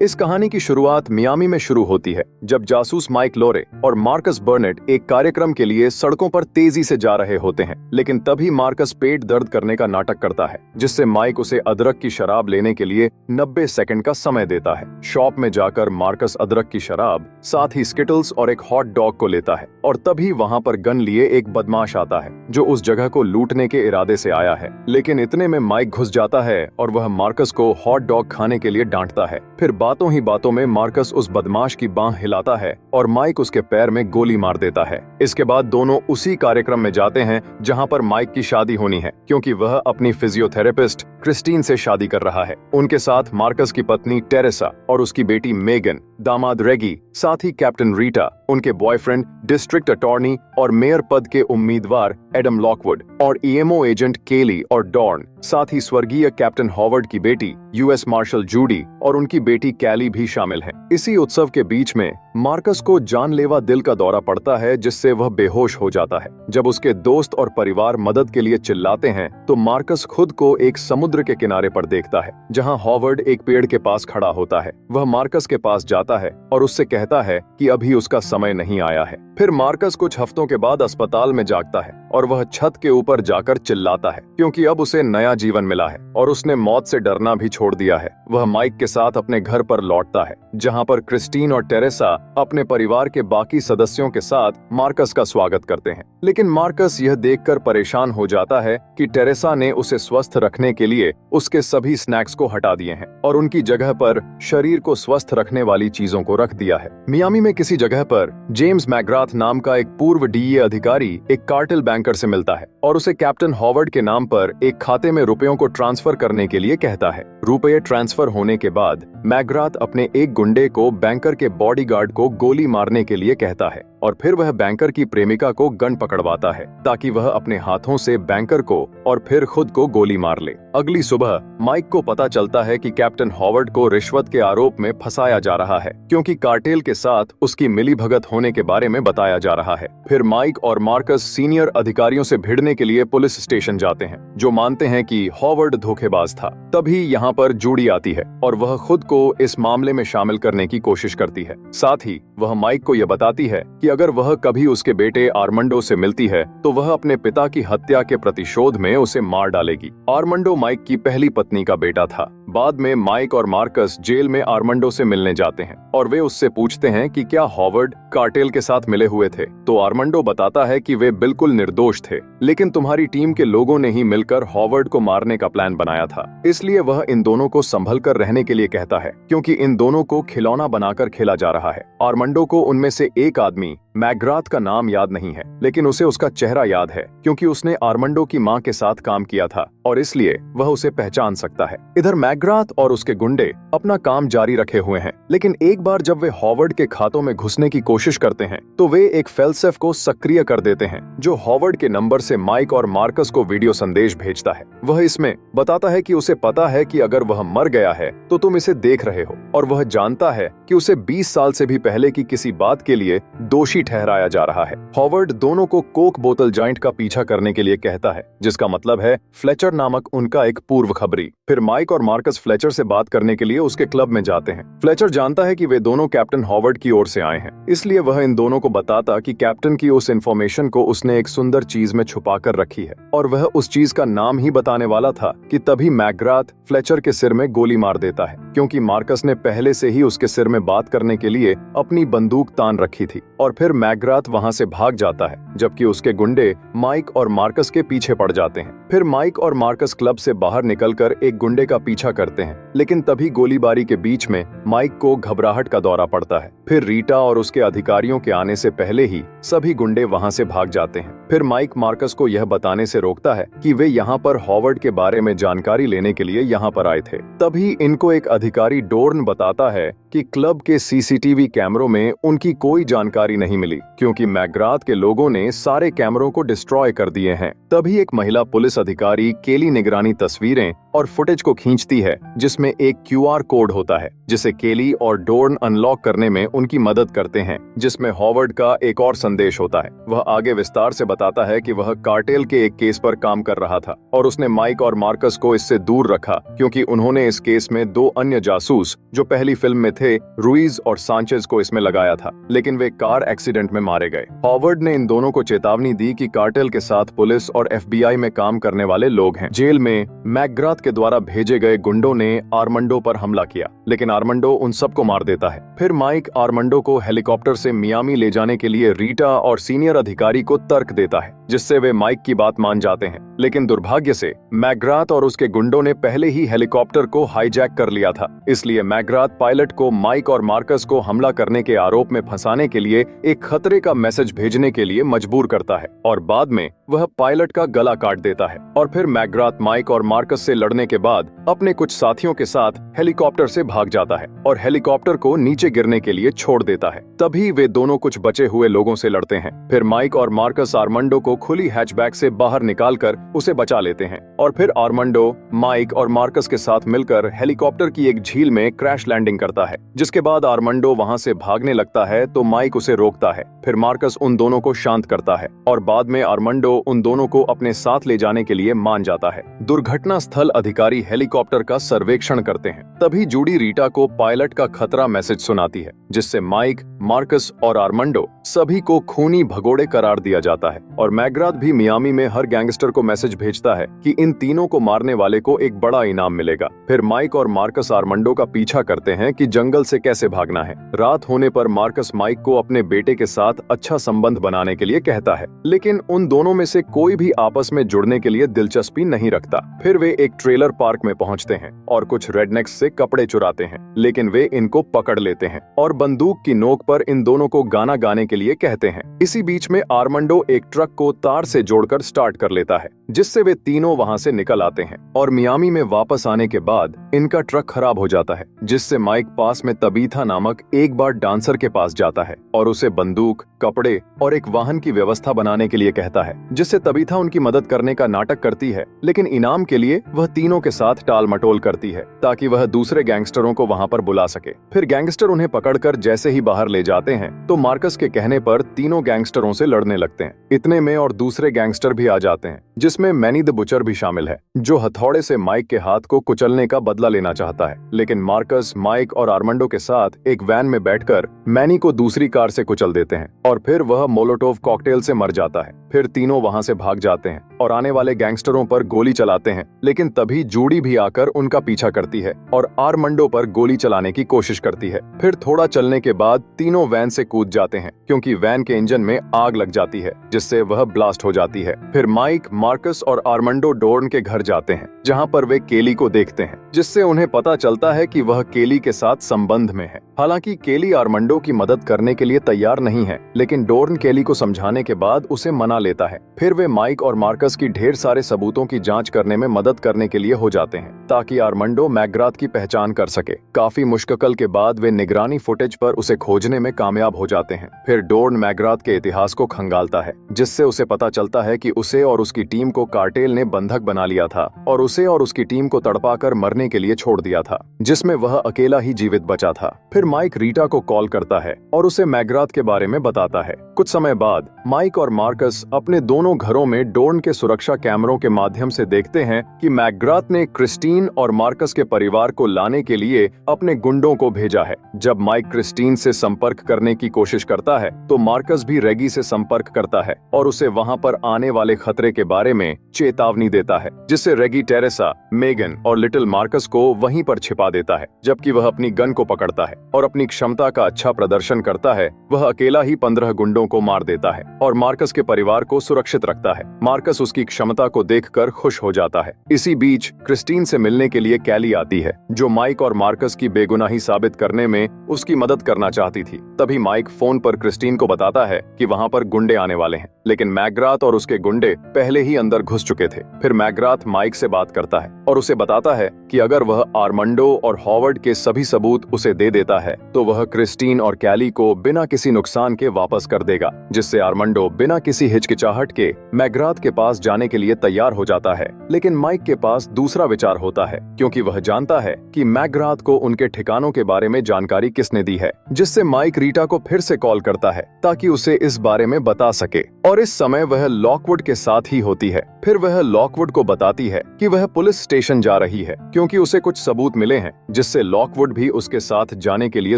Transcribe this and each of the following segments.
इस कहानी की शुरुआत मियामी में शुरू होती है, जब जासूस माइक लोरे और मार्कस बर्नेट एक कार्यक्रम के लिए सड़कों पर तेजी से जा रहे होते हैं। लेकिन तभी मार्कस पेट दर्द करने का नाटक करता है, जिससे माइक उसे अदरक की शराब लेने के लिए 90 सेकंड का समय देता है। शॉप में जाकर मार्कस अदरक की शराब, साथ ही स्किटल्स और एक हॉट डॉग को लेता है, और तभी वहां पर गन लिए एक बदमाश आता है, जो उस जगह को लूटने के इरादे से आया है। लेकिन इतने में माइक घुस जाता है और वह मार्कस को हॉट डॉग खाने के लिए डांटता है। फिर बातों ही बातों में मार्कस उस बदमाश की बांह हिलाता है और माइक उसके पैर में गोली मार देता है। इसके बाद दोनों उसी कार्यक्रम में जाते हैं जहां पर माइक की शादी होनी है, क्योंकि वह अपनी फिजियोथेरेपिस्ट क्रिस्टीन से शादी कर रहा है। उनके साथ मार्कस की पत्नी टेरेसा और उसकी बेटी मेगन, दामाद रेगी, साथ ही कैप्टन रीटा, उनके बॉयफ्रेंड डिस्ट्रिक्ट अटॉर्नी और मेयर पद के उम्मीदवार एडम लॉकवुड, और ईएमओ एजेंट केली और डॉर्न, साथ ही स्वर्गीय कैप्टन हॉवर्ड की बेटी यूएस मार्शल जूडी और उनकी बेटी कैली भी शामिल हैं। इसी उत्सव के बीच में मार्कस को जानलेवा दिल का दौरा पड़ता है, जिससे वह बेहोश हो जाता है। जब उसके दोस्त और परिवार मदद के लिए चिल्लाते हैं, तो मार्कस खुद को एक समुद्र के किनारे पर देखता है, जहां हॉवर्ड एक पेड़ के पास खड़ा होता है। वह मार्कस के पास जाता है और उससे कहता है कि अभी उसका समय नहीं आया है। फिर मार्कस कुछ हफ्तों के बाद अस्पताल में जागता है और वह छत के ऊपर जाकर चिल्लाता है, क्योंकि अब उसे नया जीवन मिला है और उसने मौत से डरना भी छोड़ दिया है। वह माइक के साथ अपने घर पर लौटता है, जहां पर क्रिस्टीन और टेरेसा अपने परिवार के बाकी सदस्यों के साथ मार्कस का स्वागत करते हैं। लेकिन मार्कस यह देखकर परेशान हो जाता है कि टेरेसा ने उसे स्वस्थ रखने के लिए उसके सभी स्नैक्स को हटा दिए हैं और उनकी जगह पर शरीर को स्वस्थ रखने वाली चीजों को रख दिया है। मियामी में किसी जगह पर जेम्स मैग्राथ नाम का एक पूर्व डीईए अधिकारी एक कार्टेल बैंकर से मिलता है और उसे कैप्टन हॉवर्ड के नाम पर एक खाते में रुपयों को ट्रांसफर करने के लिए कहता है। रुपये ट्रांसफर होने के बाद मैग्राथ अपने एक गुंडे को बैंकर के बॉडीगार्ड को गोली मारने के लिए कहता है, और फिर वह बैंकर की प्रेमिका को गन पकड़वाता है ताकि वह अपने हाथों से बैंकर को और फिर खुद को गोली मार ले। अगली सुबह माइक को पता चलता है कि कैप्टन हॉवर्ड को रिश्वत के आरोप में फंसाया जा रहा है, क्योंकि कार्टेल के साथ उसकी मिलीभगत होने के बारे में बताया जा रहा है। फिर माइक और मार्कस सीनियर अधिकारियों से भिड़ने के लिए पुलिस स्टेशन जाते हैं, जो मानते हैं कि हॉवर्ड धोखेबाज था। तभी यहाँ पर जूडी आती है और वह खुद को इस मामले में शामिल करने की कोशिश करती है। साथ ही वह माइक को यह बताती है कि अगर वह कभी उसके बेटे आर्मंडो से मिलती है, तो वह अपने पिता की हत्या के प्रतिशोध में उसे मार डालेगी। आर्मंडो माइक की पहली पत्नी का बेटा था। बाद में माइक और मार्कस जेल में आर्मंडो से मिलने जाते हैं और वे उससे पूछते हैं कि क्या हॉवर्ड कार्टेल के साथ मिले हुए थे, तो आर्मंडो बताता है कि वे बिल्कुल निर्दोष थे, लेकिन तुम्हारी टीम के लोगों ने ही मिलकर हॉवर्ड को मारने का प्लान बनाया था। इसलिए वह इन दोनों को संभल कर रहने के लिए कहता है, क्योंकि इन दोनों को खिलौना बनाकर खेला जा रहा है। आर्मंडो को उनमें से एक आदमी, मैग्राथ का नाम याद नहीं है, लेकिन उसे उसका चेहरा याद है, क्योंकि उसने आर्मंडो की मां के साथ काम किया था और इसलिए वह उसे पहचान सकता है। इधर मैग्राथ और उसके गुंडे अपना काम जारी रखे हुए हैं, लेकिन एक बार जब वे हॉवर्ड के खातों में घुसने की कोशिश करते हैं, तो वे एक फेल्सेफ को सक्रिय कर देते हैं, जो हॉवर्ड के नंबर से माइक और मार्कस को वीडियो संदेश भेजता है। वह इसमें बताता है कि उसे पता है कि अगर वह मर गया है तो तुम इसे देख रहे हो, और वह जानता है कि उसे 20 साल से भी पहले की किसी बात के लिए दोषी ठहराया जा रहा है। हॉवर्ड दोनों को कोक बोतल जॉइंट का पीछा करने के लिए कहता है, जिसका मतलब है फ्लेचर नामक उनका एक पूर्व खबरी। फिर माइक और मार्कस फ्लेचर से बात करने के लिए उसके क्लब में जाते हैं। फ्लेचर जानता है कि वे दोनों कैप्टन हॉवर्ड की ओर से आए हैं, इसलिए वह इन दोनों को बताता कि कैप्टन की उस इन्फॉर्मेशन को उसने एक सुंदर चीज में छुपा कर रखी है, और वह उस चीज का नाम ही बताने वाला था कि तभी मैग्राथ फ्लेचर के सिर में गोली मार देता है, क्योंकि मार्कस ने पहले से ही उसके सिर में बात करने के लिए अपनी बंदूक तान रखी थी। और फिर मैग्राथ वहां से भाग जाता है, जबकि उसके गुंडे माइक और मार्कस के पीछे पड़ जाते हैं। फिर माइक और मार्कस क्लब से बाहर निकलकर एक गुंडे का पीछा करते हैं, लेकिन तभी गोलीबारी के बीच में माइक को घबराहट का दौरा पड़ता है। फिर रीटा और उसके अधिकारियों के आने से पहले ही सभी गुंडे वहां से भाग जाते हैं। फिर माइक मार्कस को यह बताने से रोकता है कि वे यहाँ पर हॉवर्ड के बारे में जानकारी लेने के लिए यहाँ पर आए थे। तभी इनको एक अधिकारी डोर्न बताता है कि क्लब के सीसीटीवी कैमरों में उनकी कोई जानकारी नहीं मिली, क्योंकि मैग्राथ के लोगों ने सारे कैमरों को डिस्ट्रॉय कर दिए हैं। तभी एक महिला पुलिस अधिकारी केली निगरानी तस्वीरें और फुटेज को खींचती है, जिसमें एक क्यूआर कोड होता है, जिसे केली और डोर्न अनलॉक करने में उनकी मदद करते हैं, जिसमें हॉवर्ड का एक और संदेश होता है। वह आगे विस्तार से बताता है कि वह कार्टेल के एक केस पर काम कर रहा था और उसने माइक और मार्कस को इससे दूर रखा क्योंकि उन्होंने इस केस में 2 अन्य जासूस जो पहली फिल्म में थे, रुइज और सांचेज को इसमें लगाया था, लेकिन वे कार एक्सीडेंट में मारे गए। हॉवर्ड ने इन दोनों को चेतावनी दी कि कार्टेल के साथ पुलिस और FBI में काम करने वाले लोग हैं। जेल में मैकग्राथ के द्वारा भेजे गए गुंडों ने आर्मंडो पर हमला किया, लेकिन आर्मंडो उन सबको मार देता है। फिर माइक आर्मंडो को हेलीकॉप्टर से मियामी ले जाने के लिए रीटा और सीनियर अधिकारी को तर्क देता है, जिससे वे माइक की बात मान जाते हैं। लेकिन दुर्भाग्य से मैकग्राथ और उसके गुंडों ने पहले ही हेलीकॉप्टर को हाईजैक कर लिया था, इसलिए मैकग्राथ पायलट को माइक और मार्कस को हमला करने के आरोप में फंसाने के लिए एक खतरे का मैसेज भेजने के लिए मजबूर करता है और बाद में वह पायलट का गला काट देता है। और फिर मैकग्राथ माइक और मार्कस से लड़ने के बाद अपने कुछ साथियों के साथ हेलीकॉप्टर से भाग जाता है और हेलीकॉप्टर को नीचे गिरने के लिए छोड़ देता है। तभी वे दोनों कुछ बचे हुए लोगों से लड़ते हैं। फिर माइक और मार्कस आर्मंडो को खुली हैचबैक से बाहर निकालकर उसे बचा लेते हैं और फिर आर्मंडो माइक और मार्कस के साथ मिलकर हेलीकॉप्टर की एक झील में क्रैश लैंडिंग करता है, जिसके बाद आर्मंडो वहां से भागने लगता है तो माइक उसे रोकता है। फिर मार्कस उन दोनों को शांत करता है और बाद में आर्मंडो उन दोनों को अपने साथ ले जाने के लिए मान जाता है। दुर्घटना स्थल अधिकारी हेलीकॉप्टर का सर्वेक्षण करते हैं। तभी जूडी रीटा को पायलट का खतरा मैसेज सुनाती है, जिससे माइक, मार्कस और आर्मंडो सभी को खूनी भगोड़े करार दिया जाता है और मैकग्राथ भी मियामी में हर गैंगस्टर को मैसेज भेजता है कि इन तीनों को मारने वाले को एक बड़ा इनाम मिलेगा। फिर माइक और मार्कस आर्मंडो का पीछा करते हैं कि जंगल से कैसे भागना है। रात होने पर मार्कस माइक को अपने बेटे के साथ अच्छा संबंध बनाने के लिए कहता है, लेकिन उन दोनों में से कोई भी आपस में जुड़ने के लिए दिलचस्पी नहीं रखता। फिर वे एक ट्रेलर पार्क में पहुंचते हैं और कुछ रेडनेक्स से कपड़े चुराते हैं, लेकिन वे इनको पकड़ लेते हैं और बंदूक की नोक पर इन दोनों को गाना गाने के लिए कहते हैं। इसी बीच में आर्मंडो एक ट्रक को तार से जोड़कर स्टार्ट कर लेता है, जिससे वे तीनों वहां से निकल आते हैं और मियामी में वापस आने के बाद इनका ट्रक खराब हो जाता है, जिससे माइक पास में तबीथा नामक एक बार डांसर के पास जाता है और उसे बंदूक, कपड़े और एक वाहन की व्यवस्था बनाने के लिए कहता है, जिससे तबीथा उनकी मदद करने का नाटक करती है, लेकिन इनाम के लिए वह तीनों के साथ टाल मटोल करती है ताकि वह दूसरे गैंगस्टरों को वहां पर बुला सके। फिर गैंगस्टर उन्हें पकड़कर जैसे ही बाहर ले जाते हैं तो मार्कस के कहने पर तीनों गैंगस्टरों से लड़ने लगते हैं। इतने में और दूसरे गैंगस्टर भी आ जाते हैं, जिसमें मैनी द बुचर भी शामिल है, जो हथौड़े से माइक के हाथ को कुचलने का बदला लेना चाहता है। लेकिन मार्कस, माइक और आर्मंडो के साथ एक वैन में बैठकर मैनी को दूसरी कार से कुचल देते हैं और फिर वह मोलोटोव कॉकटेल से मर जाता है। फिर तीनों वहां से भाग जाते हैं और आने वाले गैंगस्टरों पर गोली चलाते हैं, लेकिन तभी जूडी भी आकर उनका पीछा करती है और आर्मंडो पर गोली चलाने की कोशिश करती है। फिर थोड़ा चलने के बाद तीनों वैन से कूद जाते हैं क्योंकि वैन के इंजन में आग लग जाती है, जिससे वह ब्लास्ट हो जाती है। फिर माइक, मार्कस और आर्मंडो डोर्न के घर जाते हैं, जहां पर वे केली को देखते हैं, जिससे उन्हें पता चलता है कि वह केली के साथ संबंध में है। हालांकि केली आर्मंडो की मदद करने के लिए तैयार नहीं है, लेकिन डोर्न केली को समझाने के बाद उसे मना लेता है। फिर वे माइक और मार्कस की ढेर सारे सबूतों की जांच करने में मदद करने के लिए हो जाते हैं, ताकि आर्मंडो मैकग्राथ की पहचान कर सके। काफी मुश्किल के बाद वे निगरानी फुटेज पर उसे खोजने में कामयाब हो जाते हैं। फिर डोर्न मैकग्राथ के इतिहास को खंगालता है, जिससे उसे पता चलता है कि उसे और उसकी टीम को कार्टेल ने बंधक बना लिया था और उसे और उसकी टीम को तड़पाकर मरने के लिए छोड़ दिया था, जिसमें वह अकेला ही जीवित बचा था। फिर माइक रीटा को कॉल करता है और उसे मैकग्राथ के बारे में बताता है। कुछ समय बाद माइक और मार्कस अपने दोनों घरों में डोर्न के सुरक्षा कैमरों के माध्यम से देखते हैं कि मैकग्राथ ने क्रिस्टीन और मार्कस के परिवार को लाने के लिए अपने गुंडों को भेजा है। जब माइक क्रिस्टीन से संपर्क करने की कोशिश करता है तो मार्कस भी रेगी से संपर्क करता है और उसे वहां पर आने वाले खतरे के बारे में चेतावनी देता है, जिससे रेगी टेरेसा, मेगन और लिटिल मार्कस को वहीं पर छिपा देता है। जबकि वह अपनी गन को पकड़ता है और अपनी क्षमता का अच्छा प्रदर्शन करता है, वह अकेला ही 15 गुंडों को मार देता है और मार्कस के परिवार को सुरक्षित रखता है। मार्कस उसकी क्षमता को देखकर खुश हो जाता है। इसी बीच क्रिस्टीन से मिलने के लिए कैली आती है, जो माइक और मार्कस की बेगुनाही साबित करने में उसकी मदद करना चाहती थी। तभी माइक फोन पर क्रिस्टीन को बताता है कि वहां पर गुंडे आने वाले हैं, लेकिन मैकग्राथ और उसके गुंडे पहले ही अंदर घुस चुके थे। फिर मैकग्राथ माइक से बात करता है और उसे बताता है कि कि अगर वह आर्मांडो और हॉवर्ड के सभी सबूत उसे दे देता है तो वह क्रिस्टीन और कैली को बिना किसी नुकसान के वापस कर देगा, जिससे आर्मांडो बिना किसी हिचकिचाहट के मैकग्राथ के पास जाने के लिए तैयार हो जाता है। लेकिन माइक के पास दूसरा विचार होता है, क्योंकि वह जानता है कि मैकग्राथ को उनके ठिकानों के बारे में जानकारी किसने दी है, जिससे माइक रीटा को फिर से कॉल करता है ताकि उसे इस बारे में बता सके। और इस समय वह लॉकवुड के साथ ही होती है। फिर वह लॉकवुड को बताती है कि वह पुलिस स्टेशन जा रही है, क्योंकि उसे कुछ सबूत मिले हैं, जिससे लॉकवुड भी उसके साथ जाने के लिए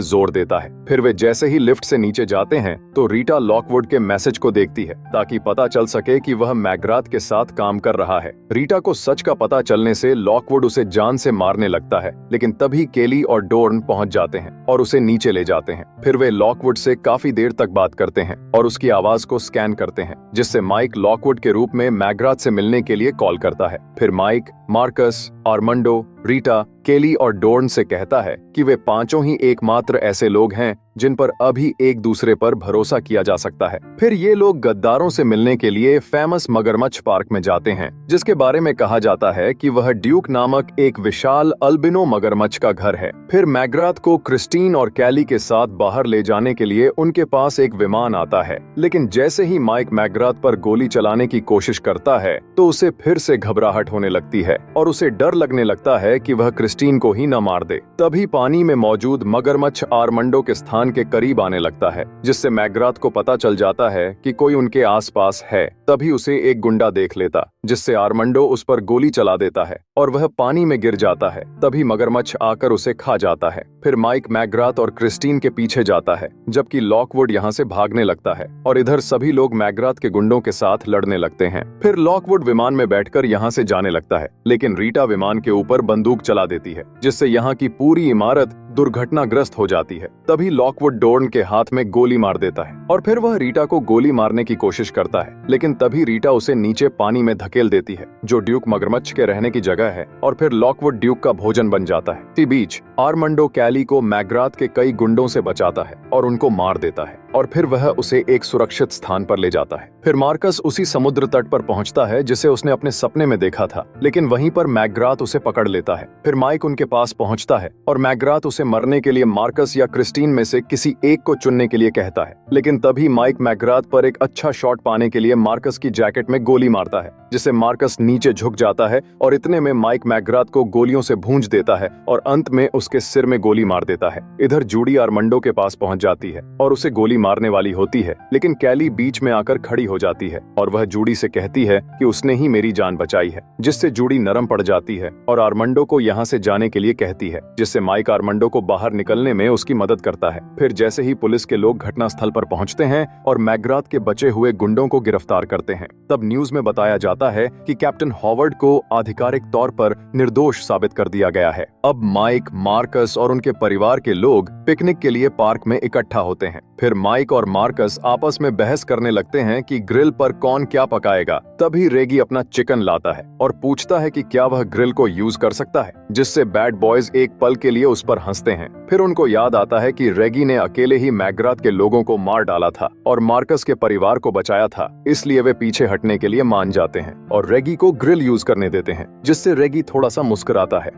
जोर देता है। फिर वे जैसे ही लिफ्ट से नीचे जाते हैं तो रीटा लॉकवुड के मैसेज को देखती है ताकि पता चल सके कि वह मैकग्राथ के साथ काम कर रहा है। रीटा को सच का पता चलने से लॉकवुड उसे जान से मारने लगता है, लेकिन तभी केली और डोर्न पहुंच जाते हैं और उसे नीचे ले जाते हैं। फिर वे लॉकवुड से काफी देर तक बात करते हैं और उसकी आवाज को स्कैन करते हैं, जिससे माइक लॉकवुड के रूप में मैकग्राथ से मिलने के लिए कॉल करता है। फिर माइक मार्कस, आर्मांडो, रीटा, केली और डोर्न से कहता है कि वे पांचों ही एकमात्र ऐसे लोग हैं जिन पर अभी एक दूसरे पर भरोसा किया जा सकता है। फिर ये लोग गद्दारों से मिलने के लिए फेमस मगरमच्छ पार्क में जाते हैं, जिसके बारे में कहा जाता है कि वह ड्यूक नामक एक विशाल अल्बिनो मगरमच्छ का घर है। फिर मैकग्राथ को क्रिस्टीन और कैली के साथ बाहर ले जाने के लिए उनके पास एक विमान आता है, लेकिन जैसे ही माइक मैकग्राथ पर गोली चलाने की कोशिश करता है तो उसे फिर से घबराहट होने लगती है और उसे डर लगने लगता है कि वह क्रिस्टीन को ही न मार दे। तभी पानी में मौजूद मगरमच्छ आर्मांडो के स्थान के करीब आने लगता है, जिससे मैकग्राथ को पता चल जाता है कि कोई उनके आसपास है। तभी उसे एक गुंडा देख लेता, जिससे आर्मांडो उस पर गोली चला देता है और वह पानी में गिर जाता है। तभी मगरमच्छ आकर उसे खा जाता है। फिर माइक मैकग्राथ और क्रिस्टीन के पीछे जाता है, जबकि लॉकवुड यहाँ से भागने लगता है और इधर सभी लोग मैकग्राथ के गुंडों के साथ लड़ने लगते हैं। फिर लॉकवुड विमान में बैठकर यहाँ से जाने लगता है, लेकिन रीटा विमान के ऊपर बंदूक चला देती है, जिससे यहाँ की पूरी इमारत दुर्घटनाग्रस्त हो जाती है। तभी लॉकवुड डोर्न के हाथ में गोली मार देता है और फिर वह रीटा को गोली मारने की कोशिश करता है, लेकिन तभी रीटा उसे नीचे पानी में धकेल देती है, जो ड्यूक मगरमच्छ के रहने की जगह है, और फिर लॉकवुड ड्यूक का भोजन बन जाता है। इसी बीच आर्मांडो कैली को मैकग्राथ के कई गुंडों से बचाता है और उनको मार देता है, और फिर वह उसे एक सुरक्षित स्थान पर ले जाता है। फिर मार्कस उसी समुद्र तट पर पहुंचता है जिसे उसने अपने सपने में देखा था, लेकिन वहीं पर मैकग्राथ उसे पकड़ लेता है। फिर माइक उनके पास पहुंचता है और मैकग्राथ उसे मरने के लिए मार्कस या क्रिस्टीन में से किसी एक को चुनने के लिए कहता है, लेकिन तभी माइक मैकग्राथ पर एक अच्छा शॉट पाने के लिए मार्कस की जैकेट में गोली मारता है, जिससे मार्कस नीचे झुक जाता है और इतने में माइक मैकग्राथ को गोलियों से भूंज देता है और अंत में उसके सिर में गोली मार देता है। इधर जूडी आर्मांडो के पास पहुंच जाती है और उसे गोली मारने वाली होती है, लेकिन कैली बीच में आकर खड़ी हो जाती है और वह जूडी से कहती है कि उसने ही मेरी जान बचाई है, जिससे जूडी नरम पड़ जाती है और आर्मांडो को यहाँ से जाने के लिए कहती है, जिससे माइक आर्मांडो को बाहर निकलने में उसकी मदद करता है। फिर जैसे ही पुलिस के लोग घटनास्थल पर पहुंचते हैं और मैकग्राथ के बचे हुए गुंडों को गिरफ्तार करते हैं, तब न्यूज में बताया जाता है कि कैप्टन हॉवर्ड को आधिकारिक तौर पर निर्दोष साबित कर दिया गया है। अब माइक, मार्कस और उनके परिवार के लोग पिकनिक के लिए पार्क में इकट्ठा होते हैं। फिर माइक और मार्कस आपस में बहस करने लगते हैं कि ग्रिल पर कौन क्या पकाएगा। तभी रेगी अपना चिकन लाता है और पूछता है कि क्या वह ग्रिल को यूज कर सकता है, जिससे बैड बॉयज एक पल के लिए उस पर हंसते हैं। फिर उनको याद आता है कि रेगी ने अकेले ही मैकग्राथ के लोगों को मार डाला था और मार्कस के परिवार को बचाया था, इसलिए वे पीछे हटने के लिए मान जाते हैं और रेगी को ग्रिल यूज करने देते हैं, जिससे रेगी थोड़ा सा मुस्कुराता है